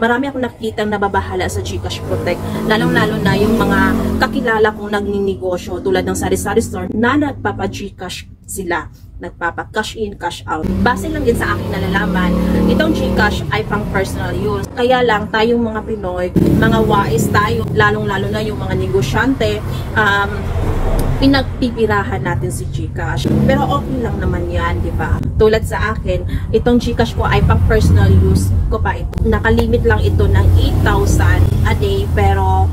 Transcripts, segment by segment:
marami akong nakikitang nababahala sa GCash Protect. Lalong-lalo na yung mga kakilala kong nagninegosyo tulad ng sari-sari store na nagpapa-GCash sila. Nagpapa-cash in, cash out. Base lang din sa aking nalalaman, itong GCash ay pang personal use. Kaya lang tayong mga Pinoy, mga wais tayo, lalong-lalo na yung mga negosyante, pinagpipirahan natin si GCash. Pero okay lang naman yan, di ba? Tulad sa akin, itong GCash ko ay pang personal use ko pa ito. Nakalimit lang ito ng 8,000 a day, pero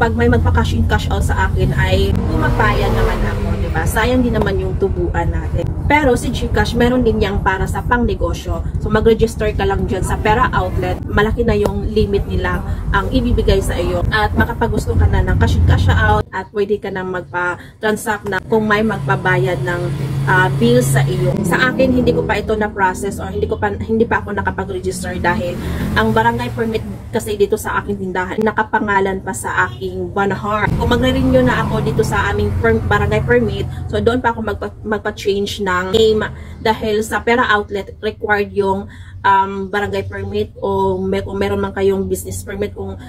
pag may magpa-cash in, cash out sa akin ay pumapayag naman ako, di ba? Sayang din naman yung tubuan natin. Pero si GCash, meron din yang para sa pang-negosyo. So mag-register ka lang dyan sa Pera Outlet. Malaki na yung limit nila ang ibibigay sa iyo. At makapag-gusto ka na ng cash in, cash out. At pwede ka na magpa-transact na kung may magpabayad ng bills sa iyo. Sa akin, hindi ko pa ito na-process or hindi pa ako nakapag-register dahil ang barangay permit kasi dito sa aking tindahan, nakapangalan pa sa aking banahar. Kung magre-renew na ako dito sa aming barangay permit, so doon pa ako magpa-change ng name dahil sa Pera Outlet required yung barangay permit o kung meron man kayong business permit kung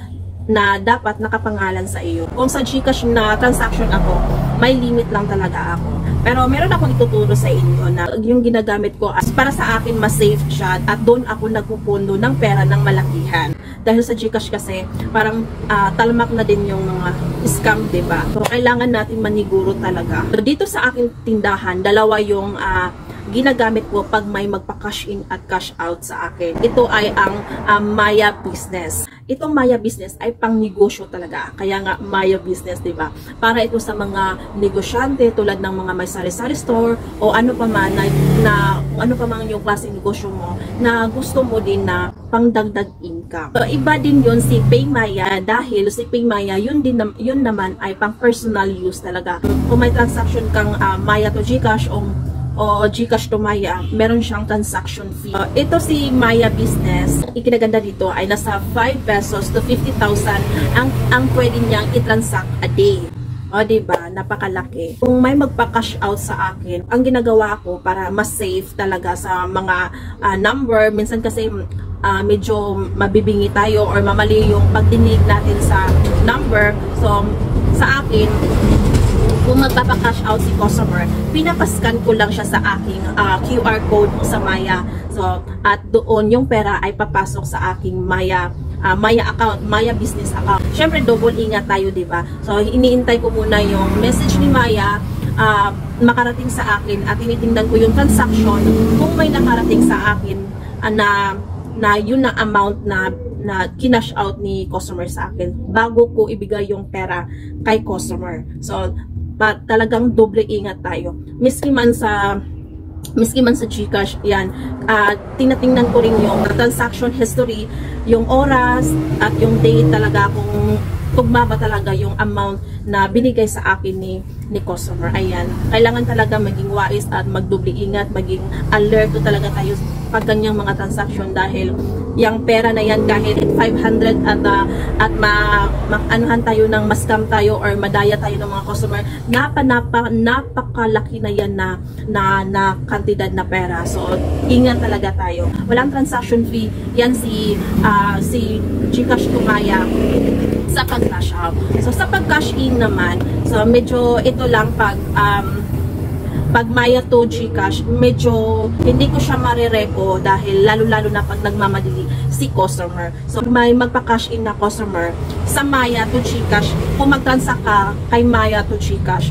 na dapat nakapangalan sa iyo. Kung sa GCash na transaction ako, may limit lang talaga ako. Pero meron akong ituturo sa inyo na yung ginagamit ko as para sa akin mas safe siya at doon ako nagpupundo ng pera ng malakihan. Dahil sa GCash kasi parang talmak na din yung mga scam, diba? So kailangan natin maniguro talaga. So, dito sa aking tindahan, dalawa yung ginagamit ko pag may magpa-cash in at cash out sa akin. Ito ay ang Maya Business. Itong Maya Business ay pang negosyo talaga. Kaya nga Maya Business, diba? Para ito sa mga negosyante tulad ng mga may sari-sari store o ano pa man na ano pa man yung klaseng negosyo mo na gusto mo din na pangdagdag income. So, iba din yun si PayMaya dahil si PayMaya yun naman ay pang personal use talaga. Kung may transaction kang Maya to GCash o GCash to Maya, meron siyang transaction fee. Ito si Maya Business, ikinaganda dito ay nasa 5 pesos to 50,000 ang pwede niyang i-transact a day. O diba, napakalaki. Kung may magpa-cash out sa akin, ang ginagawa ko para mas safe talaga sa mga number, minsan kasi medyo mabibingi tayo or mamali yung pagdinig natin sa number. So, sa akin, kung magpapa-cash out si customer, pinapascan ko lang siya sa aking QR code sa Maya. So, at doon yung pera ay papasok sa aking Maya account, Maya Business account. Syempre, double ingat tayo, diba? So, iniintay ko muna yung message ni Maya makarating sa akin at tinitingnan ko yung transaction kung may nakarating sa akin na yun na amount na kinash out ni customer sa akin bago ko ibigay yung pera kay customer. So, talagang doble ingat tayo. Miski man sa GCash, yan, tinatingnan ko rin yung transaction history, yung oras, at yung date talaga kung tugma ba talaga yung amount na binigay sa akin ni customer. Ayan, kailangan talaga maging wais at magdoble ingat, maging alert talaga tayo pag ganyang mga transaction dahil yung pera na yan kahit 500 at maanuhan tayo ng ma-scam tayo or madaya tayo ng mga customer, napakalaki na yan na kantidad na pera. So, ingat talaga tayo. Walang transaction fee. Yan si GCash to Maya sa pag-cash out. So, sa pag-cash in naman, so medyo ito lang pag Maya to GCash, medyo hindi ko siya marereko dahil lalo-lalo na pag nagmamadali si customer. So, may magpa-cash in na customer sa Maya to GCash, kung mag-transact ka kay Maya to GCash,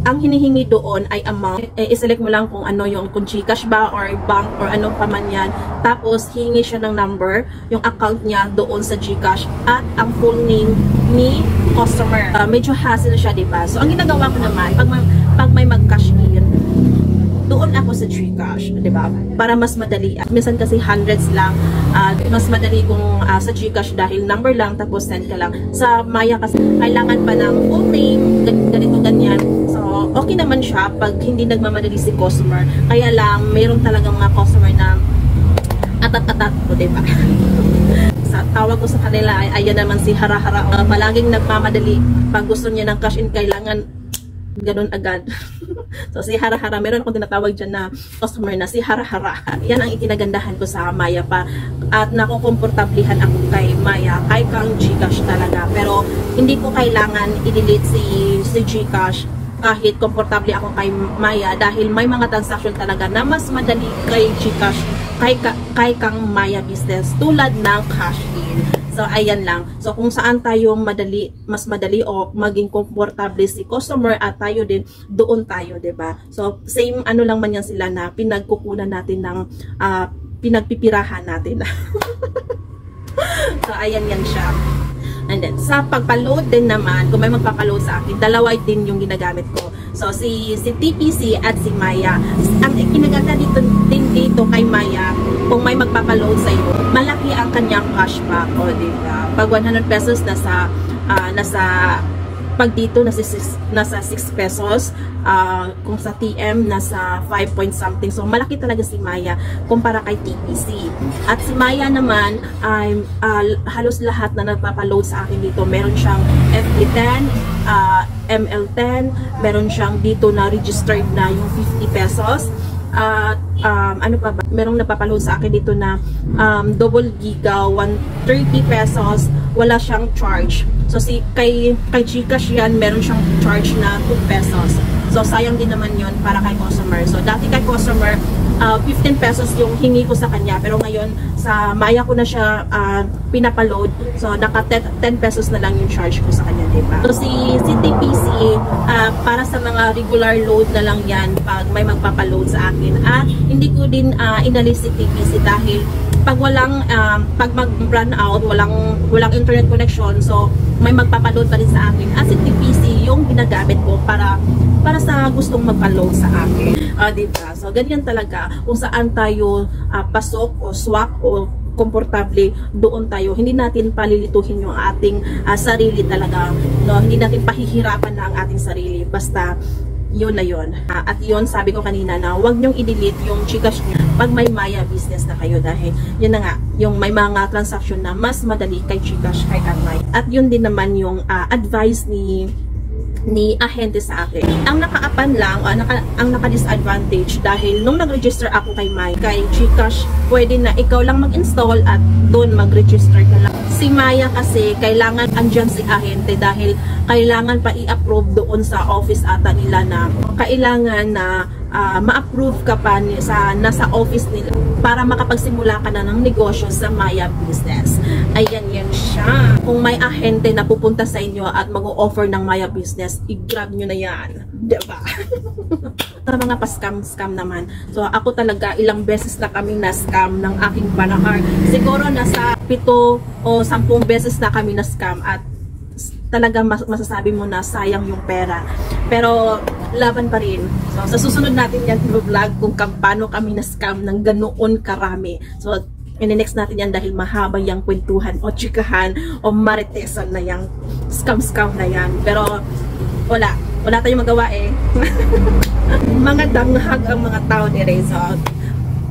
ang hinihingi doon ay amount. I-select mo lang kung ano yung kung GCash ba or bank or ano pa man yan. Tapos, hihingi siya ng number, yung account niya doon sa GCash at ang full name ni customer. Medyo hassle siya, diba? So, ang ginagawa ko naman, pag may mag-cash in, doon ako sa GCash, diba? Para mas madali. Minsan kasi hundreds lang. Mas madali kung sa GCash dahil number lang, tapos send ka lang. Sa Maya kasi, kailangan pa ng full name, ganito, ganyan. So, okay naman siya pag hindi nagmamadali si customer. Kaya lang, mayroon talagang mga customer na atat-atat ko, diba? Sa tawag ko sa kanila ay ayan naman si hara-hara. Palaging nagmamadali. Pag gusto niya ng cash in, kailangan ganun agad. So si Hara-Hara, meron akong tinatawag dyan na customer na si Hara-Hara. Yan ang ikinagandahan ko sa Maya pa. At nakukomportablihan ako kay Maya, kay kang Gcash talaga. Pero hindi ko kailangan i-delete si Gcash kahit komportable ako kay Maya dahil may mga transaction talaga na mas madali kay Gcash, kay kang Maya business tulad ng cash-in. So, ayan lang. So, kung saan tayo mas madali o maging komportable si customer at tayo din, doon tayo, 'di ba? So, same ano lang man yan sila na pinagkukunan natin ng pinagpipirahan natin. So, ayan yan siya. And then, sa pagpa-load din naman, kung may magpapa-load sa akin, dalawa din yung ginagamit ko. So, si TPC at si Maya. Ang kinaganda dito kay Maya, kung may magpapa-load sa iyo, malaki ang kanyang cashback. O, diba? Pag 100 pesos, pag dito, nasa 6 pesos. Kung sa TM, nasa 5 point something. So, malaki talaga si Maya kumpara kay TPC. At si Maya naman, ay halos lahat na nagpapaload sa akin dito. Meron siyang FB10, ML10, meron siyang dito na registered na yung 50 pesos. Ano pa ba? Merong napapaload sa akin dito na double giga, 130 pesos. Wala siyang charge. So, kay Gcash yan, meron siyang charge na 2 pesos. So, sayang din naman yun para kay customer. So, dati kay customer, 15 pesos yung hingi ko sa kanya. Pero ngayon, sa Maya ko na siya pinapaload. So, naka 10 pesos na lang yung charge ko sa kanya, diba? So, si TPC, para sa mga regular load na lang yan pag may magpapaload sa akin. At hindi ko din inalis si TPC dahil pag mag-run out, walang internet connection, so may magpapaload pa rin sa akin. At si TPC yung ginagamit ko para sa gustong magpa-load sa akin. Diba? So, ganyan talaga. Kung saan tayo pasok o swak o komportable, doon tayo. Hindi natin palilituhin yung ating sarili talaga. No? Hindi natin pahihirapan na ang ating sarili. Basta, yun na yun. At yun, sabi ko kanina na huwag nyong i-delete yung Gcash nyo pag may Maya business na kayo dahil yun na nga, yung may mga transaction na mas madali kay Gcash, kay Maya. At yun din naman yung advice ni ahente sa akin. Ang nakaapan lang, ang naka-disadvantage dahil nung nag-register ako kay Maya, kay Gcash, pwede na ikaw lang mag-install at doon mag-register ka lang. Si Maya kasi, kailangan andyan si ahente dahil kailangan pa i-approve doon sa office ata nila na kailangan na ma-approve ka pa nasa office nila para makapagsimula ka na ng negosyo sa Maya business. Ayan yan siya. Kung may ahente na pupunta sa inyo at mag-o-offer ng Maya business, i-grab nyo na yan. Diba? Sa mga pa-scam naman. So, ako talaga, ilang beses na kaming na-scam ng aking panahar. Siguro nasa 7 o 10 beses na kami na-scam at talaga masasabi mo na sayang yung pera. Pero, laban pa rin. So, sa susunod natin yan vlog kung paano kami na-scam ng ganoon karami. So, in-next natin yan dahil mahaba yung kwentuhan o chikahan o maritesan na yung scam na yan. Pero, wala tayong magawa eh. Mga danghag ang mga tao ni Reza.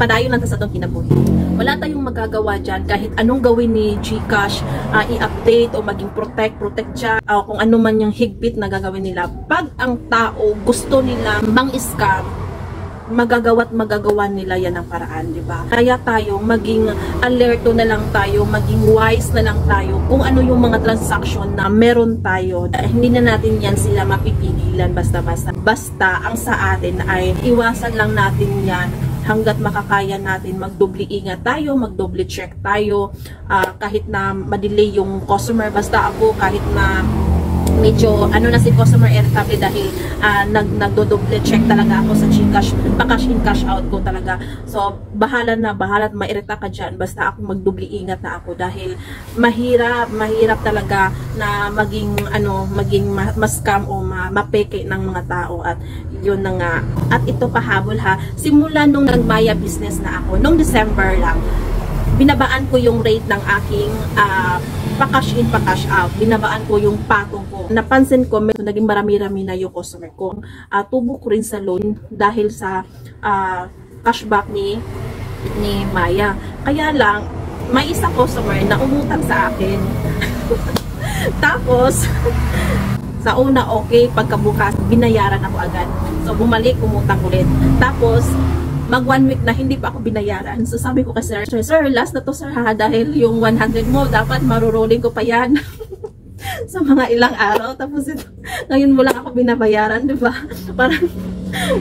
Padayon lang sa itong kinabuhi. Wala tayong magagawa dyan kahit anong gawin ni Gcash, i-update o maging protect dyan, o kung ano man yung higpit na gagawin nila. Pag ang tao gusto nila mang-scam, magagawa nila yan ang paraan, di ba? Kaya tayo maging alerto na lang tayo, maging wise na lang tayo kung ano yung mga transaction na meron tayo. Hindi na natin yan sila mapipigilan basta-basta. Basta ang sa atin ay iwasan lang natin yan hanggat makakaya natin. Magdoble ingat tayo, magdoble check tayo, kahit na ma-delay yung customer. Basta ako kahit na medyo na si customer irritable dahil nagdo-double check talaga ako sa Gcash, pa-cash in cash out ko talaga. So bahala mairita ka dyan, basta ako magdoble ingat na ako dahil mahirap talaga na maging ma-scam o mapeke ng mga tao. At yun na nga, at ito pahabol ha, simula nung nag-Maya business na ako nung December lang, binabaan ko yung rate ng aking pa-cash in, pa-cash out. Binabaan ko yung patong ko. Napansin ko, naging marami-rami na yung customer ko. Tubo ko rin sa loan dahil sa cashback ni Maya. Kaya lang, may isang customer na umutang sa akin. Tapos, sa una okay, pagkabukas, binayaran ako agad. So, So, bumalik, umutang ulit. Tapos, mag 1 week na hindi pa ako binayaran. So, sabi ko kay sir, last na to sir ha, dahil yung 100 mo, dapat marurolling ko pa yan. Sa mga ilang araw. Tapos, ngayon mo lang ako binabayaran, di ba? Parang,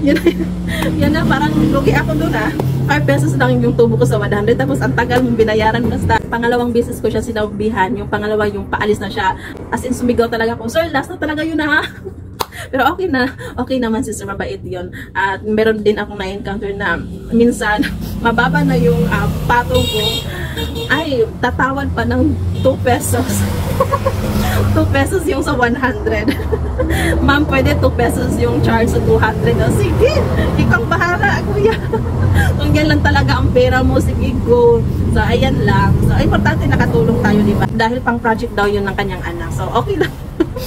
yan na, parang lugi ako doon 5 pesos lang yung tubo ko sa 100. Tapos, ang tagal mong binayaran. Basta, pangalawang business ko siya sinabihan. Yung pangalawa, yung paalis na siya. As in, sumigaw talaga ako, sir, last na talaga yun ha. Pero okay naman si sir, mabait yun. At meron din akong na-encounter na minsan, mababa na yung patong ko. Ay, tatawad pa ng 2 pesos. 2 pesos yung sa 100. Ma'am, pwede 2 pesos yung charge sa 200. Sige, ikaw bahala, kuya. Kung yan lang talaga ang pera mo, sige, go. So, ayan lang. So, importante nakatulong tayo, diba? Dahil pang project daw yun ng kanyang anak. So, okay lang.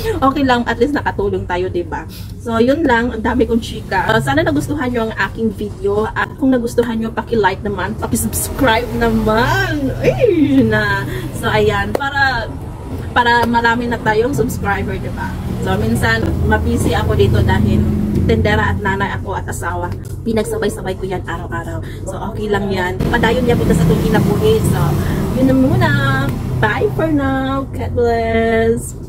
Okay lang, at least nakatulong tayo, diba? So, yun lang. Ang dami kong chika. Sana nagustuhan nyo ang aking video. At kung nagustuhan nyo, paki-like naman, paki-subscribe naman. Ay, na. So, ayan. Para marami na tayong subscriber, diba? So, minsan, mabisi ako dito dahil tendera at nanay ako at asawa. Pinagsabay-sabay ko yan araw-araw. So, okay lang yan. Padayon niya punta sa itong kinabuhi. So, yun na muna. Bye for now. God bless.